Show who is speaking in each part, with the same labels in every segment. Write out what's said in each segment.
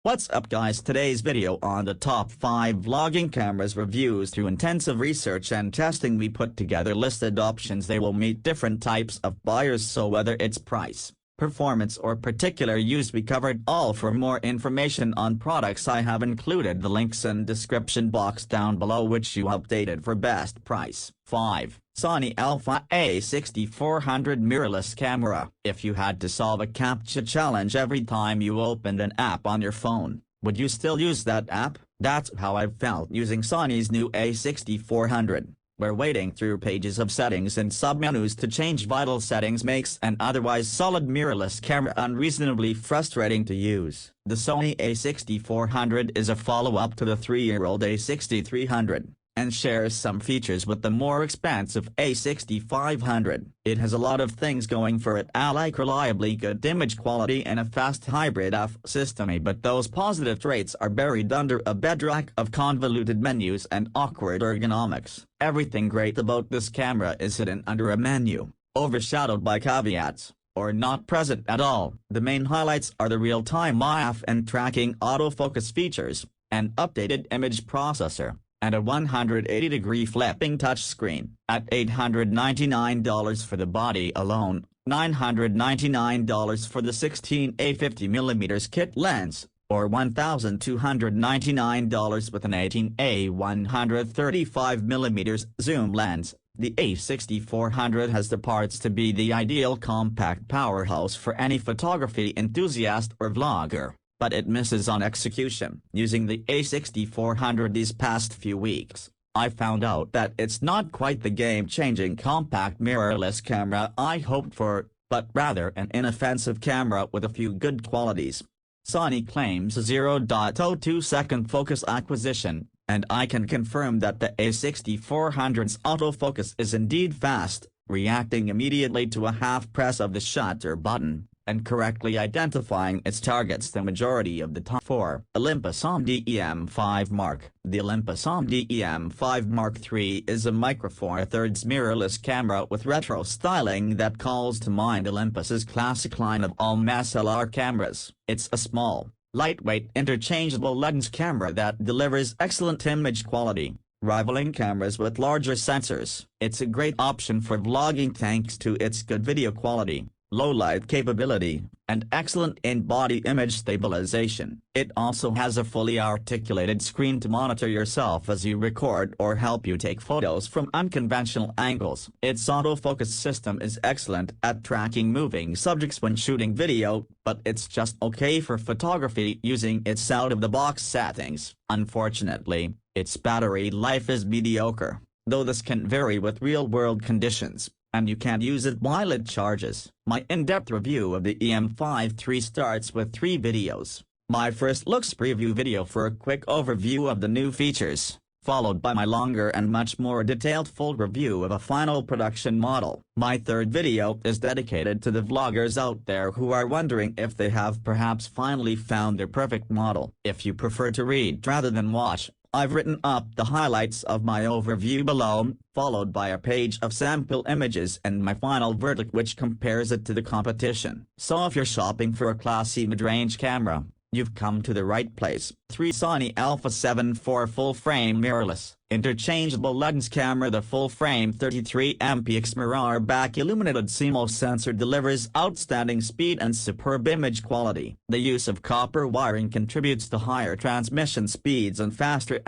Speaker 1: What's up guys, today's video on the top 5 vlogging cameras reviews. Through intensive research and testing we put together listed options. They will meet different types of buyers, so whether it's price, performance or particular use, we covered all. For more information on products I have included the links in description box down below which you updated for best price. 5. Sony Alpha A6400 mirrorless camera. If you had to solve a CAPTCHA challenge every time you opened an app on your phone, would you still use that app? That's how I felt using Sony's new A6400. Where wading through pages of settings and submenus to change vital settings makes an otherwise solid mirrorless camera unreasonably frustrating to use. The Sony A6400 is a follow-up to the 3-year-old A6300, and shares some features with the more expensive A6500. It has a lot of things going for it, like reliably good image quality and a fast hybrid F system, but those positive traits are buried under a bedrock of convoluted menus and awkward ergonomics. Everything great about this camera is hidden under a menu, overshadowed by caveats, or not present at all. The main highlights are the real-time IF and tracking autofocus features, an updated image processor, and a 180-degree flipping touchscreen. At $899 for the body alone, $999 for the 16-A50mm kit lens, or $1,299 with an 18-A 135mm zoom lens. The A6400 has the parts to be the ideal compact powerhouse for any photography enthusiast or vlogger, but it misses on execution. Using the A6400 these past few weeks, I found out that it's not quite the game-changing compact mirrorless camera I hoped for, but rather an inoffensive camera with a few good qualities. Sony claims a 0.02-second focus acquisition, and I can confirm that the A6400's autofocus is indeed fast, reacting immediately to a half press of the shutter button, and correctly identifying its targets the majority of the time. 4. Olympus OM-D-EM5 Mark. The Olympus OM-D-EM5 Mark III is a Micro Four Thirds mirrorless camera with retro styling that calls to mind Olympus's classic line of all DSLR cameras. It's a small, lightweight interchangeable lens camera that delivers excellent image quality, rivaling cameras with larger sensors. It's a great option for vlogging thanks to its good video quality, low light capability, and excellent in-body image stabilization. It also has a fully articulated screen to monitor yourself as you record or help you take photos from unconventional angles. Its autofocus system is excellent at tracking moving subjects when shooting video, but it's just okay for photography using its out-of-the-box settings. Unfortunately, its battery life is mediocre, though this can vary with real-world conditions, and you can't use it while it charges. My in-depth review of the EM5 III starts with 3 videos. My first looks preview video for a quick overview of the new features, followed by my longer and much more detailed full review of a final production model. My third video is dedicated to the vloggers out there who are wondering if they have perhaps finally found their perfect model. If you prefer to read rather than watch, I've written up the highlights of my overview below, followed by a page of sample images and my final verdict which compares it to the competition. So if you're shopping for a classy mid-range camera, you've come to the right place. 3. Sony Alpha 7 IV full-frame mirrorless, interchangeable lens camera. The full-frame 33MP mirror back illuminated CMOS sensor delivers outstanding speed and superb image quality. The use of copper wiring contributes to higher transmission speeds and faster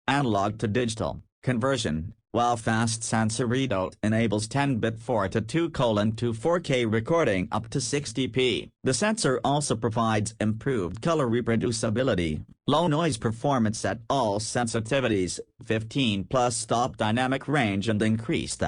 Speaker 1: analog to digital conversion, while fast sensor readout enables 10-bit 4:2:2 4K recording up to 60p. The sensor also provides improved color reproducibility, low noise performance at all sensitivities, 15+ stop dynamic range and increased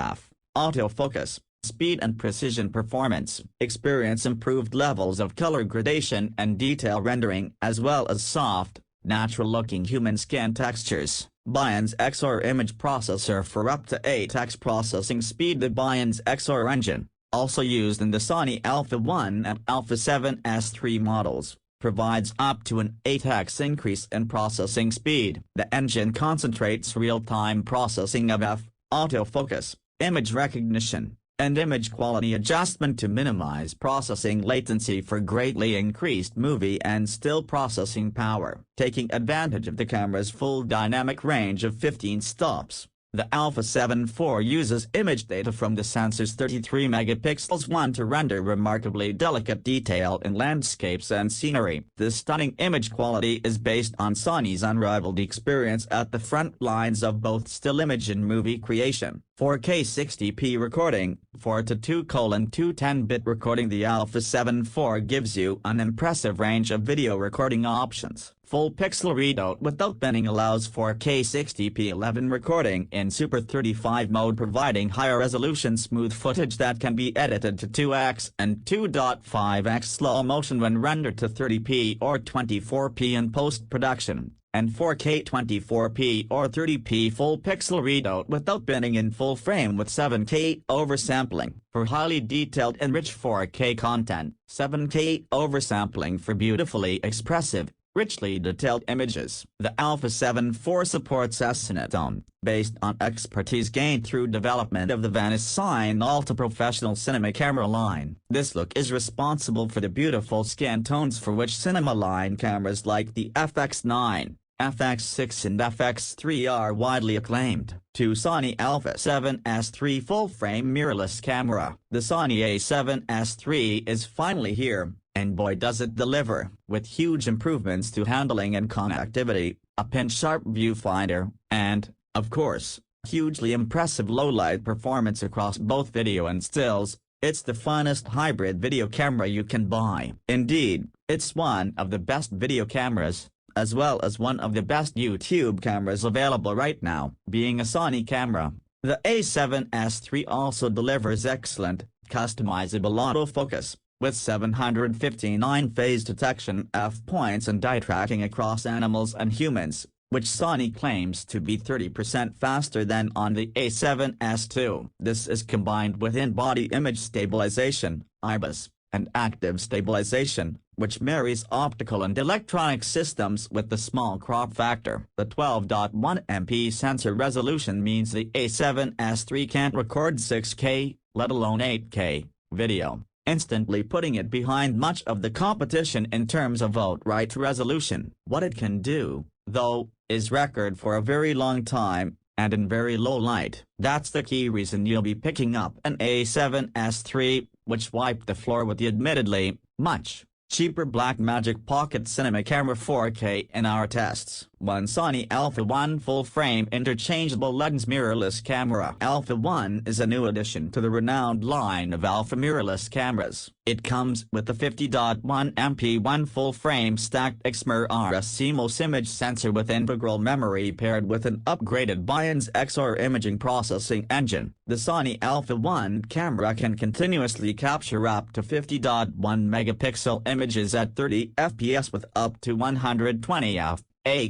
Speaker 1: autofocus, speed and precision performance. Experience improved levels of color gradation and detail rendering as well as soft, natural-looking human skin textures. Bian's XR image processor for up to 8x processing speed. The Bian's XR engine, also used in the Sony Alpha 1 and Alpha 7S III models, provides up to an 8x increase in processing speed. The engine concentrates real-time processing of autofocus, image recognition, and image quality adjustment to minimize processing latency latency for greatly increased movie and still processing power, taking advantage of the camera's full dynamic range of 15 stops. The Alpha 7 IV uses image data from the sensor's 33 megapixels one to render remarkably delicate detail in landscapes and scenery. This stunning image quality is based on Sony's unrivaled experience at the front lines of both still image and movie creation. 4K 60p recording, 4:2:2 10-bit recording. The Alpha 7 IV gives you an impressive range of video recording options. Full pixel readout without binning allows 4K 60p 11 recording in Super 35 mode, providing higher resolution smooth footage that can be edited to 2x and 2.5x slow motion when rendered to 30p or 24p in post-production, and 4K 24p or 30p full pixel readout without binning in full frame with 7K oversampling for highly detailed and rich 4K content, 7K oversampling for beautifully expressive, richly detailed images. The Alpha 7 IV supports S-Cinetone, based on expertise gained through development of the Venice-Sign Alta professional cinema camera line. This look is responsible for the beautiful skin tones for which cinema line cameras like the FX9, FX6 and FX3 are widely acclaimed. To Sony Alpha 7S III full-frame mirrorless camera. The Sony A7S III is finally here, and boy does it deliver, with huge improvements to handling and connectivity, a pin-sharp viewfinder, and, of course, hugely impressive low-light performance across both video and stills. It's the finest hybrid video camera you can buy. Indeed, it's one of the best video cameras, as well as one of the best YouTube cameras available right now. Being a Sony camera, the A7S III also delivers excellent, customizable autofocus, with 759 phase detection f-points and eye tracking across animals and humans, which Sony claims to be 30% faster than on the A7S II. This is combined with in-body image stabilization, IBIS, and active stabilization, which marries optical and electronic systems with the small crop factor. The 12.1 MP sensor resolution means the A7S III can't record 6K, let alone 8K, video, instantly putting it behind much of the competition in terms of outright resolution. What it can do, though, is record for a very long time, and in very low light. That's the key reason you'll be picking up an A7S III, which wiped the floor with the admittedly much cheaper Blackmagic Pocket Cinema Camera 4K in our tests. One Sony Alpha 1 full-frame interchangeable lens mirrorless camera. Alpha 1 is a new addition to the renowned line of Alpha mirrorless cameras. It comes with the 50.1 MP 1 full-frame stacked XMirrorless CMOS image sensor with integral memory paired with an upgraded Bayon's XR imaging processing engine. The Sony Alpha 1 camera can continuously capture up to 50.1 megapixel images at 30 fps with up to 120 fps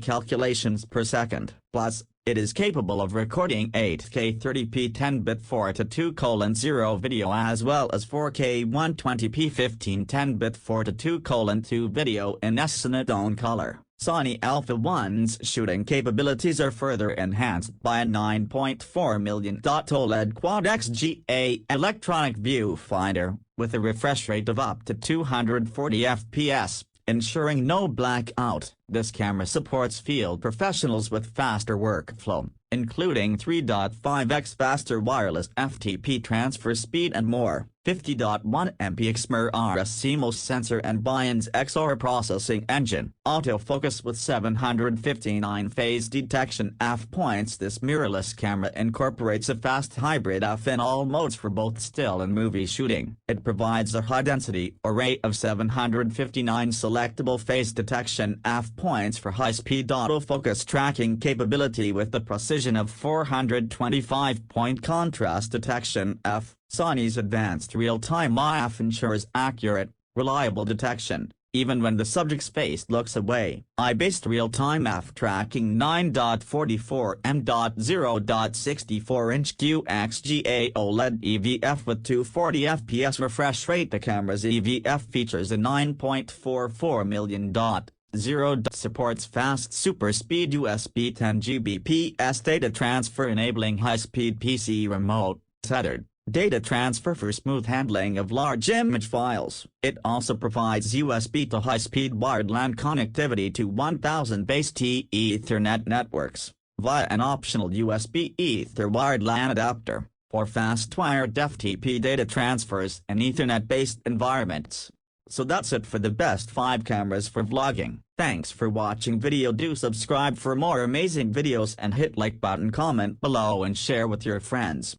Speaker 1: calculations per second. Plus, it is capable of recording 8K 30p 10-bit 4:2:0 video as well as 4K 120p 15 10-bit 4:2:2 video in S-Cinetone color. Sony Alpha 1's shooting capabilities are further enhanced by a 9.4 million OLED Quad XGA electronic viewfinder, with a refresh rate of up to 240 fps. Ensuring no blackout. This camera supports field professionals with faster workflow, including 3.5x faster wireless FTP transfer speed and more. 50.1 MP XMirrorless CMOS sensor and Bayon's XR processing engine. Autofocus with 759 phase detection f-points. This mirrorless camera incorporates a fast hybrid f in all modes for both still and movie shooting. It provides a high-density array of 759 selectable phase detection f-points for high-speed autofocus tracking capability with the precision of 425-point contrast detection f. Sony's advanced real-time IF ensures accurate, reliable detection, even when the subject's face looks away. Eye-based real-time F tracking 9.44 m.0.64-inch QXGA OLED EVF with 240 fps refresh rate. The camera's EVF features a 9.44 million supports fast super speed USB 10 Gbps data transfer enabling high-speed PC remote, tethered, data transfer for smooth handling of large image files. It also provides USB to high-speed wired LAN connectivity to 1000 base T Ethernet networks, via an optional USB Ether wired LAN adapter, for fast-wired FTP data transfers in Ethernet-based environments. So that's it for the best 5 cameras for vlogging. Thanks for watching video. Do subscribe for more amazing videos and hit like button, comment below and share with your friends.